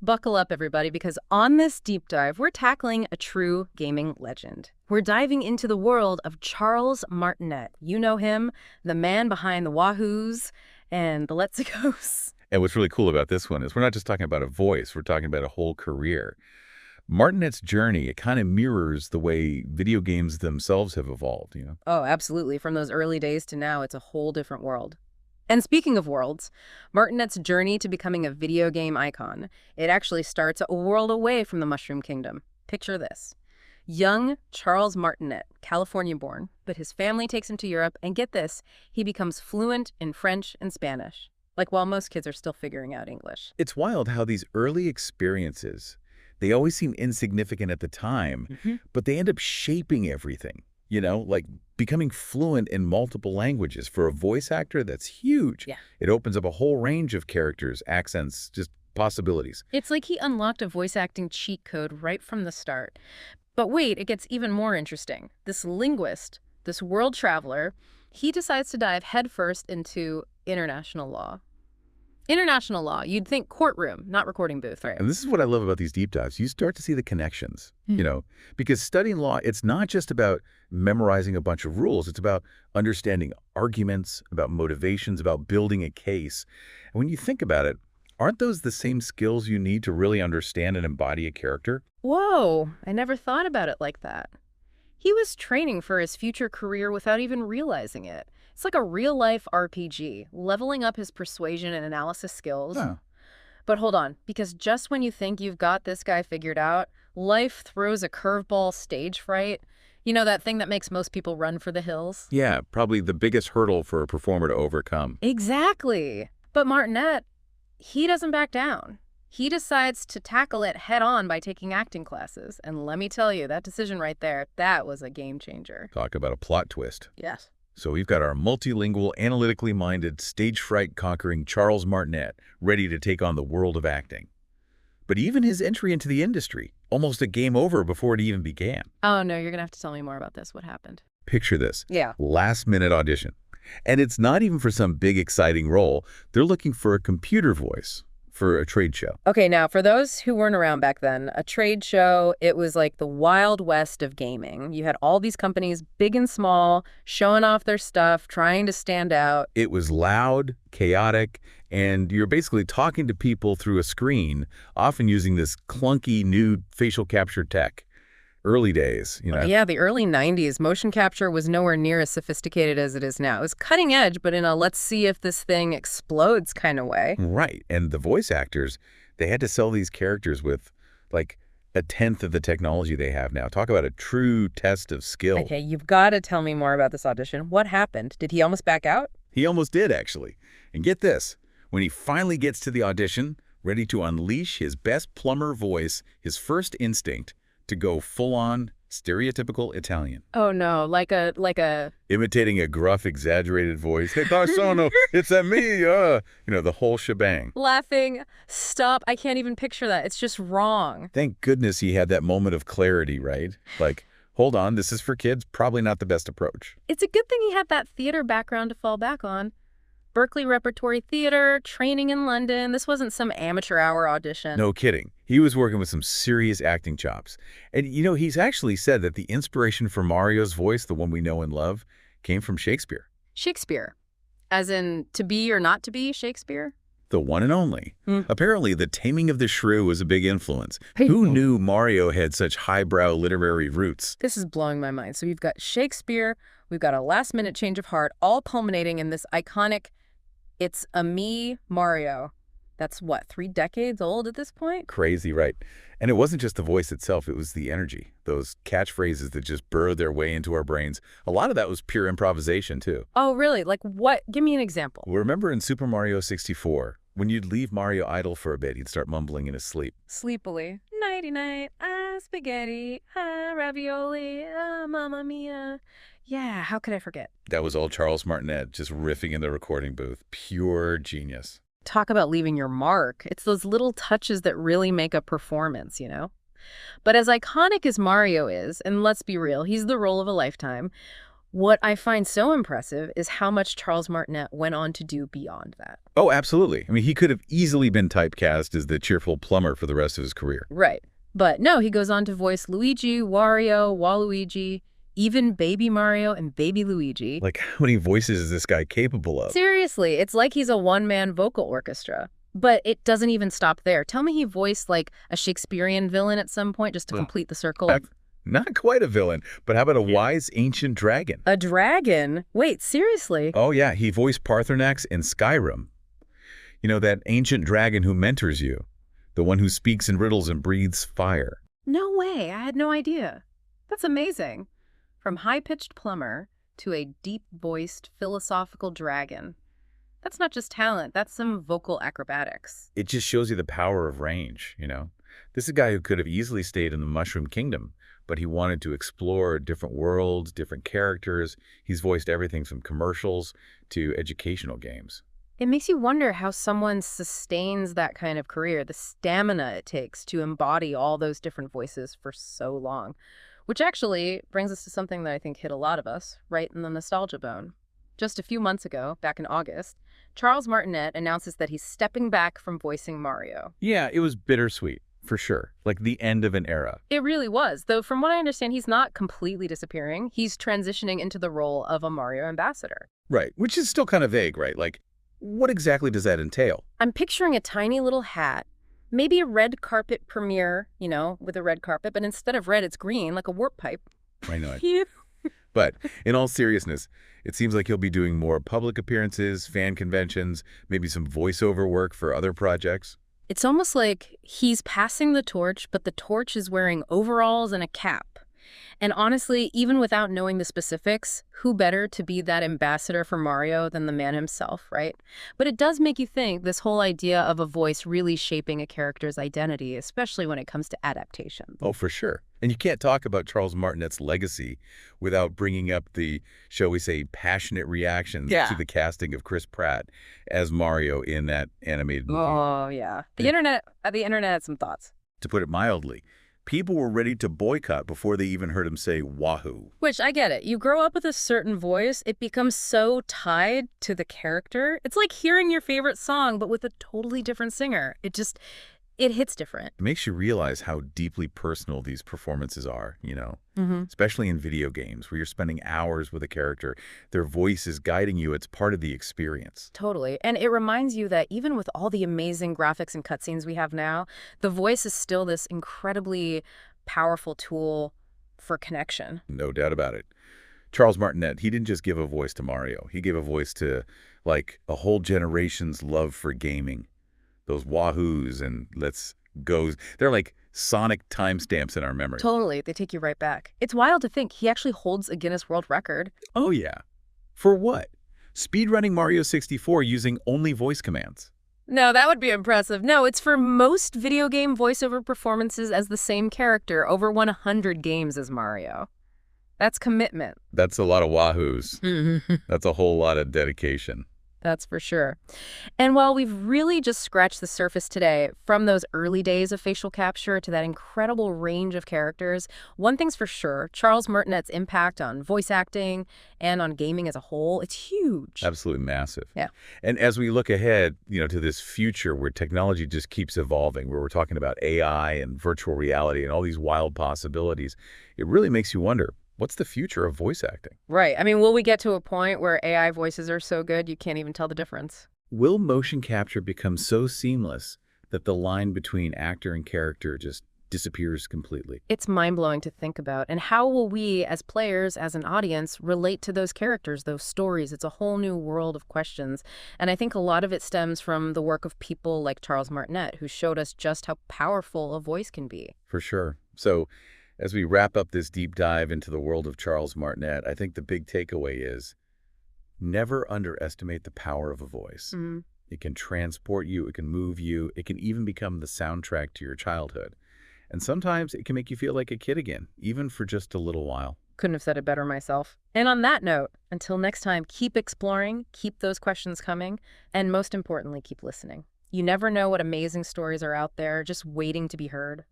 Buckle up, everybody, because on this deep dive, we're tackling a true gaming legend. We're diving into the world of Charles Martinet. You know him, the man behind the Wahoos and the Let's Goes. And what's really cool about this one is we're not just talking about a voice, we're talking about a whole career. Martinet's journey, it kind of mirrors the way video games themselves have evolved, you know? Oh, absolutely. From those early days to now, it's a whole different world. And speaking of worlds, Martinet's journey to becoming a video game icon, it actually starts a world away from the Mushroom Kingdom. Picture this. Young Charles Martinet, California-born, but his family takes him to Europe, and get this, he becomes fluent in French and Spanish. Like, while most kids are still figuring out English. It's wild how these early experiences, they always seem insignificant at the time, but they end up shaping everything. You know, like becoming fluent in multiple languages. For a voice actor, that's huge. Yeah. It opens up a whole range of characters, accents, just possibilities. It's like he unlocked a voice acting cheat code right from the start. But wait, it gets even more interesting. This linguist, this world traveler, he decides to dive headfirst into international law. International law, you'd think courtroom, not recording booth, right? And this is what I love about these deep dives. You start to see the connections, you know, because studying law, it's not just about memorizing a bunch of rules. It's about understanding arguments, about motivations, about building a case. And when you think about it, aren't those the same skills you need to really understand and embody a character? Whoa, I never thought about it like that. He was training for his future career without even realizing it. It's like a real-life RPG, leveling up his persuasion and analysis skills. Oh. But hold on, because just when you think you've got this guy figured out, life throws a curveball stage fright. You know, that thing that makes most people run for the hills? Yeah, probably the biggest hurdle for a performer to overcome. Exactly. But Martinet, he doesn't back down. He decides to tackle it head-on by taking acting classes. And let me tell you, that decision right there, that was a game changer. Talk about a plot twist. Yes. So we've got our multilingual, analytically minded, stage fright-conquering Charles Martinet ready to take on the world of acting. But even his entry into the industry, almost a game over before it even began. Oh, no, you're going to have to tell me more about this. What happened? Picture this. Yeah. Last-minute audition. And it's not even for some big, exciting role. They're looking for a computer voice for a trade show. Okay, now, for those who weren't around back then, a trade show, it was like the Wild West of gaming. You had all these companies, big and small, showing off their stuff, trying to stand out. It was loud, chaotic, and you're basically talking to people through a screen, often using this clunky new facial capture tech. Early days, you know. Yeah, the early 90s, motion capture was nowhere near as sophisticated as it is now. It was cutting edge, but in a let's see if this thing explodes kind of way. Right. And the voice actors, they had to sell these characters with like a tenth of the technology they have now. Talk about a true test of skill. Okay, you've got to tell me more about this audition. What happened? Did he almost back out? He almost did, actually. And get this, when he finally gets to the audition, ready to unleash his best plumber voice, his first instinct, to go full-on stereotypical Italian. Oh no, like a imitating a gruff, exaggerated voice. Hey, Garsono, it's a me, you know, the whole shebang. laughing. Stop. I can't even picture that. It's just wrong. Thank goodness he had that moment of clarity, right? Like, hold on, this is for kids, probably not the best approach. It's a good thing he had that theater background to fall back on. Berkeley Repertory Theater, training in London. This wasn't some amateur hour audition. No kidding. He was working with some serious acting chops. And, you know, he's actually said that the inspiration for Mario's voice, the one we know and love, came from Shakespeare. Shakespeare. As in, to be or not to be Shakespeare? The one and only. Apparently, The Taming of the Shrew was a big influence. Hey. Who knew Mario had such highbrow literary roots? This is blowing my mind. So we've got Shakespeare, we've got a last-minute change of heart, all culminating in this iconic, it's a me, Mario. That's what, 3 decades old at this point? Crazy, right? And it wasn't just the voice itself, it was the energy. Those catchphrases that just burrowed their way into our brains. A lot of that was pure improvisation, too. Oh, really? Like what? Give me an example. Remember in Super Mario 64, when you'd leave Mario idle for a bit, he'd start mumbling in his sleep. Sleepily. Nighty-night, spaghetti, ravioli, mamma mia. Yeah, how could I forget? That was all Charles Martinet, just riffing in the recording booth. Pure genius. Talk about leaving your mark. It's those little touches that really make a performance, you know? But as iconic as Mario is, and let's be real, he's the role of a lifetime, What I find so impressive is how much Charles Martinet went on to do beyond that. Oh, absolutely. I mean, he could have easily been typecast as the cheerful plumber for the rest of his career. Right. But no, he goes on to voice Luigi, Wario, Waluigi, even Baby Mario and Baby Luigi. Like, how many voices is this guy capable of? Seriously, it's like he's a one-man vocal orchestra. But it doesn't even stop there. Tell me he voiced like a Shakespearean villain at some point just to complete the circle. Not quite a villain, but how about a wise ancient dragon? A dragon? Wait, seriously? Oh, yeah, he voiced Parthenax in Skyrim. You know, that ancient dragon who mentors you, the one who speaks in riddles and breathes fire. No way, I had no idea. That's amazing. From high-pitched plumber to a deep-voiced philosophical dragon. That's not just talent, that's some vocal acrobatics. It just shows you the power of range, you know? This is a guy who could have easily stayed in the Mushroom Kingdom, but he wanted to explore different worlds, different characters. He's voiced everything from commercials to educational games. It makes you wonder how someone sustains that kind of career, the stamina it takes to embody all those different voices for so long. Which actually brings us to something that I think hit a lot of us, right in the nostalgia bone. Just a few months ago, back in August, Charles Martinet announces that he's stepping back from voicing Mario. Yeah, it was bittersweet, for sure. Like the end of an era. It really was, though from what I understand, he's not completely disappearing. He's transitioning into the role of a Mario ambassador. Right, which is still kind of vague, right? Like, what exactly does that entail? I'm picturing a tiny little hat, maybe a red carpet premiere, you know, with a red carpet, but instead of red, it's green, like a warp pipe. I know it. Yeah. But in all seriousness, it seems like he'll be doing more public appearances, fan conventions, maybe some voiceover work for other projects. It's almost like he's passing the torch, but the torch is wearing overalls and a cap. And honestly, even without knowing the specifics, who better to be that ambassador for Mario than the man himself, right? But it does make you think, this whole idea of a voice really shaping a character's identity, especially when it comes to adaptation. Oh, for sure. And you can't talk about Charles Martinet's legacy without bringing up the, shall we say, passionate reactions to the casting of Chris Pratt as Mario in that animated movie. Oh, yeah. The internet had some thoughts. To put it mildly, people were ready to boycott before they even heard him say wahoo. Which, I get it. You grow up with a certain voice, it becomes so tied to the character. It's like hearing your favorite song, but with a totally different singer. It hits different. It makes you realize how deeply personal these performances are, you know, Mm-hmm. especially in video games where you're spending hours with a character. Their voice is guiding you. It's part of the experience. Totally. And it reminds you that even with all the amazing graphics and cutscenes we have now, the voice is still this incredibly powerful tool for connection. No doubt about it. Charles Martinet, he didn't just give a voice to Mario. He gave a voice to, like, a whole generation's love for gaming. Those wahoos and let's goes. They're like sonic timestamps in our memory. Totally. They take you right back. It's wild to think he actually holds a Guinness World Record. Oh, yeah. For what? Speedrunning Mario 64 using only voice commands. No, that would be impressive. No, it's for most video game voiceover performances as the same character, over 100 games as Mario. That's commitment. That's a lot of wahoos. That's a whole lot of dedication. That's for sure. And while we've really just scratched the surface today, from those early days of facial capture to that incredible range of characters, one thing's for sure, Charles Martinet's impact on voice acting and on gaming as a whole, it's huge. Absolutely massive. Yeah. And as we look ahead, you know, to this future where technology just keeps evolving, where we're talking about AI and virtual reality and all these wild possibilities, it really makes you wonder, what's the future of voice acting? Right. I mean, will we get to a point where AI voices are so good you can't even tell the difference? Will motion capture become so seamless that the line between actor and character just disappears completely? It's mind-blowing to think about. And how will we, as players, as an audience, relate to those characters, those stories? It's a whole new world of questions. And I think a lot of it stems from the work of people like Charles Martinet, who showed us just how powerful a voice can be. For sure. So, as we wrap up this deep dive into the world of Charles Martinet, I think the big takeaway is never underestimate the power of a voice. Mm-hmm. It can transport you, it can move you, it can even become the soundtrack to your childhood. And sometimes it can make you feel like a kid again, even for just a little while. Couldn't have said it better myself. And on that note, until next time, keep exploring, keep those questions coming, and most importantly, keep listening. You never know what amazing stories are out there just waiting to be heard.